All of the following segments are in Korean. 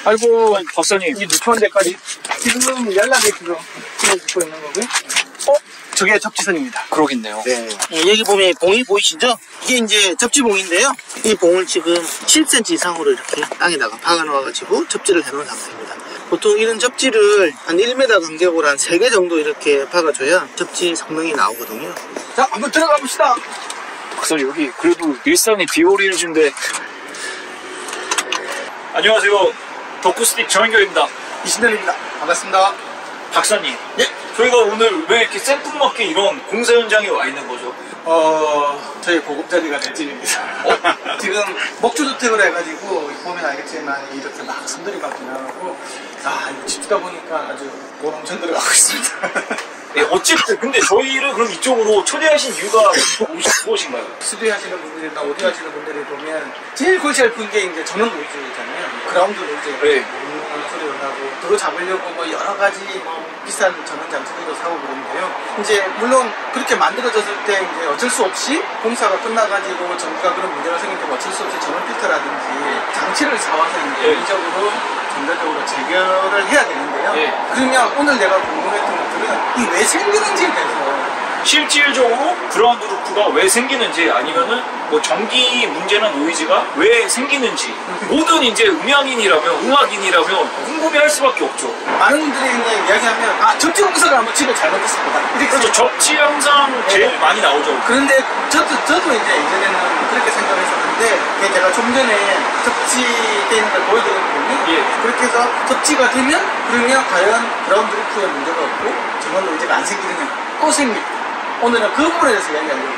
아이고 박사님, 이 누추한 데까지 지금 연락이 지금 찍고 있는 거고요. 저게 접지선입니다. 그러겠네요. 네. 여기 보면 봉이 보이시죠? 이게 이제 접지봉인데요. 이 봉을 지금 10cm 이상으로 이렇게 땅에다가 박아놓아가지고 접지를 해놓은 상태입니다. 보통 이런 접지를 한 1m 간격으로 한 3개 정도 이렇게 박아줘야 접지 성능이 나오거든요. 자, 한번 들어가 봅시다. 박사님, 여기 그래도 일산이 비오리즈인데. 안녕하세요, 덕후스틱 정현교입니다. 이신현입니다. 반갑습니다. 박사님, 예? 저희가 오늘 왜 이렇게 생뚱맞게 이런 공사 현장에 와 있는 거죠? 저희 보금자리가 맷집입니다. 지금 목조주택을 해가지고 보면 알겠지만 이렇게 막 선들이 막 지나가고 이거 짓다 보니까 아주 고농천 들어가고 있습니다. 네, 어쨌든 근데 저희를 그럼 이쪽으로 초대하신 이유가 무엇인가요? 수리하시는 분들이나 어디 하시는 분들이 보면 제일 골치 아픈 게 이제 전원 노이즈잖아요. 그라운드 노이즈. 네. 소리가 나고 그거 잡으려고 뭐 여러 가지 뭐 비싼 전원 장치들도 사고 그러는데요. 이제 물론 그렇게 만들어졌을 때 이제 어쩔 수 없이 공사가 끝나가지고 전기가 그런 문제가 생기면 어쩔 수 없이 전원 필터라든지 장치를 사와서 이제 인위적으로 전자적으로 재결을 해야 되는데요. 그러면 오늘 내가 궁금했던 것들은 이 왜 생기는지에 대해서 실질적으로 그라운드 루프가 왜 생기는지, 아니면은 뭐 전기 문제나 노이즈가 왜 생기는지, 모든 이제 음향인이라면 음악인이라면 궁금해할 수밖에 없죠. 많은 분들이 그냥 이야기하면 접지 공사가 한번 집에 잘못됐습니다. 그렇죠. 접지 영상 제일 많이 나오죠. 그런데 저도 이제 예전에는 그렇게 생각했었는데 제가 좀 전에 접지되어 있는 걸 보여드렸거든요. 그렇게 해서 접지가 되면 그러면 과연 그라운드 루프에 문제가 없고 전원 노이즈가 안 생기느냐? 또 생깁니다. 오늘은 그 부분에 대해서 이야기하려고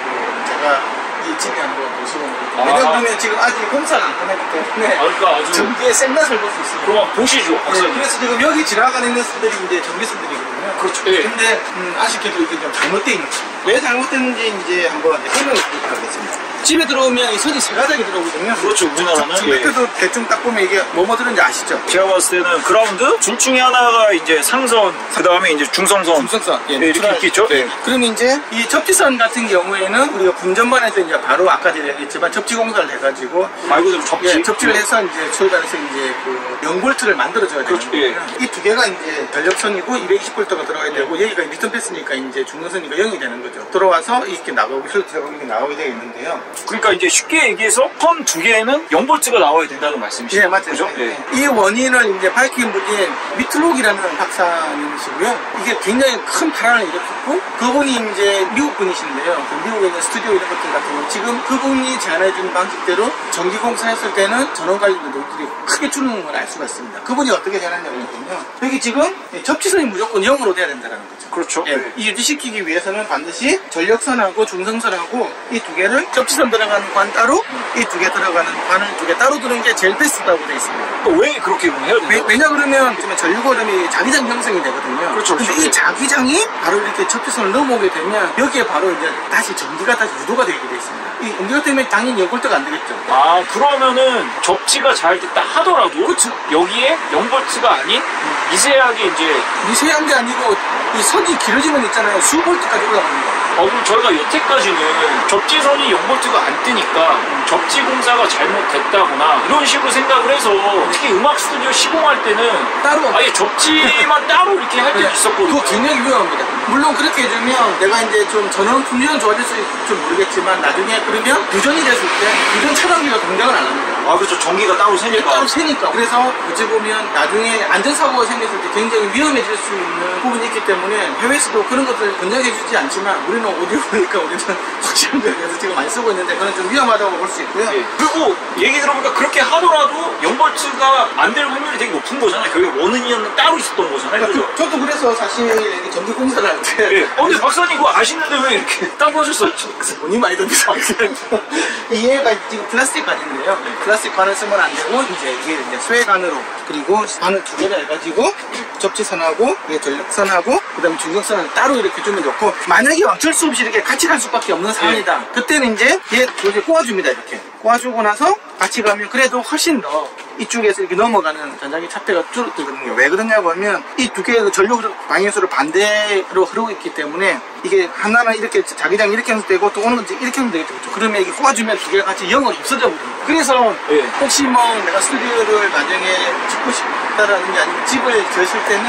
제가 이 집에 한번 모시고 오거든요. 왜냐면 지금 아직 공사가 안 끝났기 때문에 그러니까 아주 전기의 생맛을 볼 수 있습니다. 그럼 보시죠, 박사님. 그래서 지금 여기 지나가는 녀석들이 이제 전기선들이거든요. 그렇죠. 근데 아쉽게도 이게 좀 잘못되어 있는 거죠. 왜 잘못됐는지 이제 한번 설명을 드리도록 하겠습니다. 집에 들어오면 이 선이 세 가닥이 들어오거든요. 그렇죠, 우리나라는. 그때도 대충 딱 보면 이게 뭐뭐 들었는지 아시죠? 제가 봤을 때는 그라운드, 둘 중에 하나가 이제 상선, 그 다음에 이제 중성선. 중성선. 이렇게 있겠죠? 그럼 이제 이 접지선 같은 경우에는 우리가 분전반에서 이제 바로 아까 제가 얘기했지만 접지 공사를 해가지고 말 그대로 접지. 접지를 해서 이제 초단에서 이제 그 0볼트를 만들어줘야 되는 거예요. 이 두 개가 이제 전력선이고 220볼트가 들어가야 되고 여기가 리턴 패스니까 이제 중성선이니까 0이 되는 거죠. 들어와서 이렇게 나가고 이렇게 나오게 되어 있는데요. 그러니까 이제 쉽게 얘기해서 선 두 개에는 0볼트가 나와야 된다는 말씀이시죠? 네, 맞죠. 그죠? 이 원인을 이제 밝힌 분이 미틀록이라는 박사님이시고요. 이게 굉장히 큰 파란을 일으켰고, 그분이 이제 미국 분이신데요. 미국에 있는 스튜디오 이런 것들 같은 경우 지금 그분이 제안해준 방식대로 전기공사했을 때는 전원 관련된 노이즈들이 크게 줄는 걸 알 수가 있습니다. 그분이 어떻게 제안했냐면요. 여기 지금 접지선이 무조건 0으로 돼야 된다는 거죠. 그렇죠. 이 유지시키기 위해서는 반드시 전력선하고 중성선하고 이 두 개를 접지선 들어가는 관 따로 이 두 개 들어가는 관을 두 개 따로 두는 게 제일 베스트라고 되어 있습니다. 왜 그렇게 해야 되나요? 왜냐 그러면 전류거름이 자기장 형성이 되거든요. 그렇죠. 근데 이 자기장이 바로 이렇게 접지선을 넘어오게 되면 여기에 바로 이제 다시 전기가 다시 유도가 되게 되어 있습니다. 이 옮겨 때문에 당연히 0볼트가 안 되겠죠. 그러면은 접지가 잘 됐다 하더라도 그렇죠. 여기에 0볼트가 아닌 미세하게 이제 미세한 게 아니고 이 선이 길어지면 있잖아요. 수볼트까지 올라갑니다. 그럼 저희가 여태까지는 접지선이 0볼트가 안 뜨니까 접지 공사가 잘못됐다거나 이런 식으로 생각을 해서 특히 음악 스튜디오 시공할 때는 따로 아예 접지만 따로 이렇게 할 때도 있었거든요. 그거 굉장히 위험합니다. 물론 그렇게 해주면 내가 이제 좀 전원 품질은 좋아질 수 있을지 모르겠지만 나중에 그러면 유전이 됐을 때 유전 차단기가 동작을 안 합니다. 그렇죠. 전기가 따로 새니까. 따로 새니까. 그래서 어찌 보면 나중에 안전사고가 생겼을 때 굉장히 위험해질 수 있는 부분이 있기 때문에 해외에서도 그런 것들을 권장해주지 않지만 우리는 오디오니까 우리는 확실한 거에 대해서 지금 많이 쓰고 있는데 그건 좀 위험하다고 볼 수 있고요. 그리고 얘기 들어보니까 그렇게 하더라도 0볼트가 안 될 확률이 되게 높은 거잖아요. 그게 원인이 따로 있었던 거잖아요. 그렇죠? 저도 그래서 사실 전기 공사를 할 때. 근데 박사님 그거 아시는데 왜 이렇게 따로 하셨었죠? 돈이 많이 듭니다. 얘가 지금 플라스틱 관인데요. 플라스틱 관을 쓰면 안 되고 이제 이게 이제 쇠관으로 그리고 관을 두 개를 해가지고 접지선하고 이게 전력선하고 그다음에 중력선을 따로 이렇게 주면 좋고 만약에 어쩔 수 없이 이렇게 같이 갈 수밖에 없는 상황이다. 그때는 이제 얘 이렇게 꼬아줍니다. 이렇게 꼬아주고 나서 같이 가면 그래도 훨씬 더 이쪽에서 이렇게 넘어가는 전자기 차폐가 줄어들거든요. 왜 그러냐고 하면 이 두 개의 전류 방향수를 반대로 흐르고 있기 때문에 이게 하나는 이렇게 자기장이 이렇게 하면 되고 또 오는 건 이렇게 하면 되겠죠. 그렇죠? 그러면 이게 꽂아주면 두 개가 같이 영을 없어져 버립니다. 그래서 예. 혹시 뭐 내가 스튜디오를 나중에 짓고 싶다라는 게 아니고 집을 지었을 때는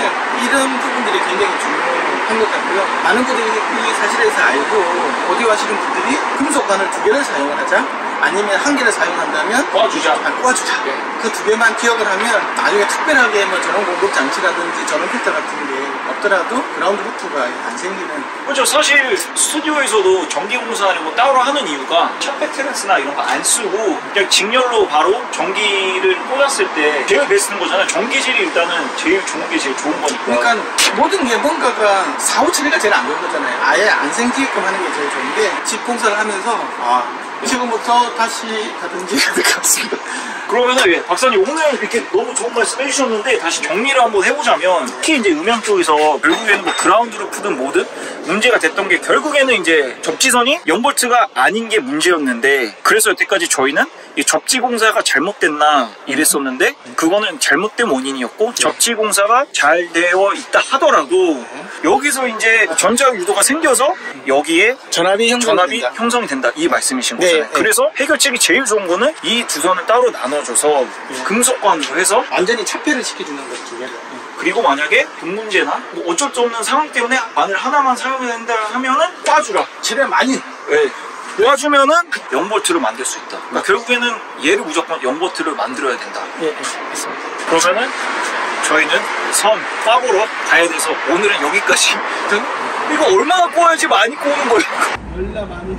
이런 부분들이 굉장히 중요한 것 같고요. 많은 분들이 이 사실에서 알고 오디오 하시는 분들이 금속관을 두 개를 사용을 하자 아니면 한 개를 사용한다면 꽂아주자. 꽂아주자. 네. 그 두 개만 기억을 하면 나중에 특별하게 뭐 전원 공급 장치라든지 전원 필터 같은 게 없더라도 그라운드 루프가 안 생기는. 그렇죠. 사실 스튜디오에서도 전기공사를 뭐 따로 하는 이유가 차폐트랜스나 이런 거 안 쓰고 그냥 직렬로 바로 전기를 꽂았을 때 제일 베스트인 거잖아요. 전기질이 일단은 제일 좋은 게 제일 좋은 거니까. 그러니까 모든 게 뭔가가 4, 5, 7회가 제일 안 좋은 거잖아요. 아예 안 생기게끔 하는 게 제일 좋은데 집 공사를 하면서 지금부터 다시 하든지 해야 될 것 같습니다. 그러면은 예, 박사님 오늘 이렇게 너무 좋은 말씀 해주셨는데 다시 정리를 한번 해보자면 특히 이제 음향 쪽에서 결국에는 뭐 그라운드 루프든 뭐든 문제가 됐던 게 결국에는 이제 접지선이 0V가 아닌 게 문제였는데 그래서 여태까지 저희는 이 접지 공사가 잘못됐나 이랬었는데 그거는 잘못된 원인이었고 접지 공사가 잘 되어 있다 하더라도 여기서 이제 전자 유도가 생겨서 여기에 전압이 형성이 된다 이 말씀이신 거잖아요. 네. 그래서 해결책이 제일 좋은 거는 이 두 선을 따로 나눠줘서 금속관으로 해서 완전히 차폐를 시켜주는 것 두 개를. 그리고 만약에 돈 문제나 뭐 어쩔 수 없는 상황 때문에 마늘 하나만 사용해야 된다 하면은 꽈주라. 최대한 많이. 네. 꽈주면은 0V를 만들 수 있다. 그러니까 결국에는 얘를 무조건 0V를 만들어야 된다. 예, 맞습니다. 그러면은 저희는 선 꽈보러 가야 돼서 오늘은 여기까지. 이거 얼마나 꽈야지 많이 꼬는 거예요? 얼마 많이.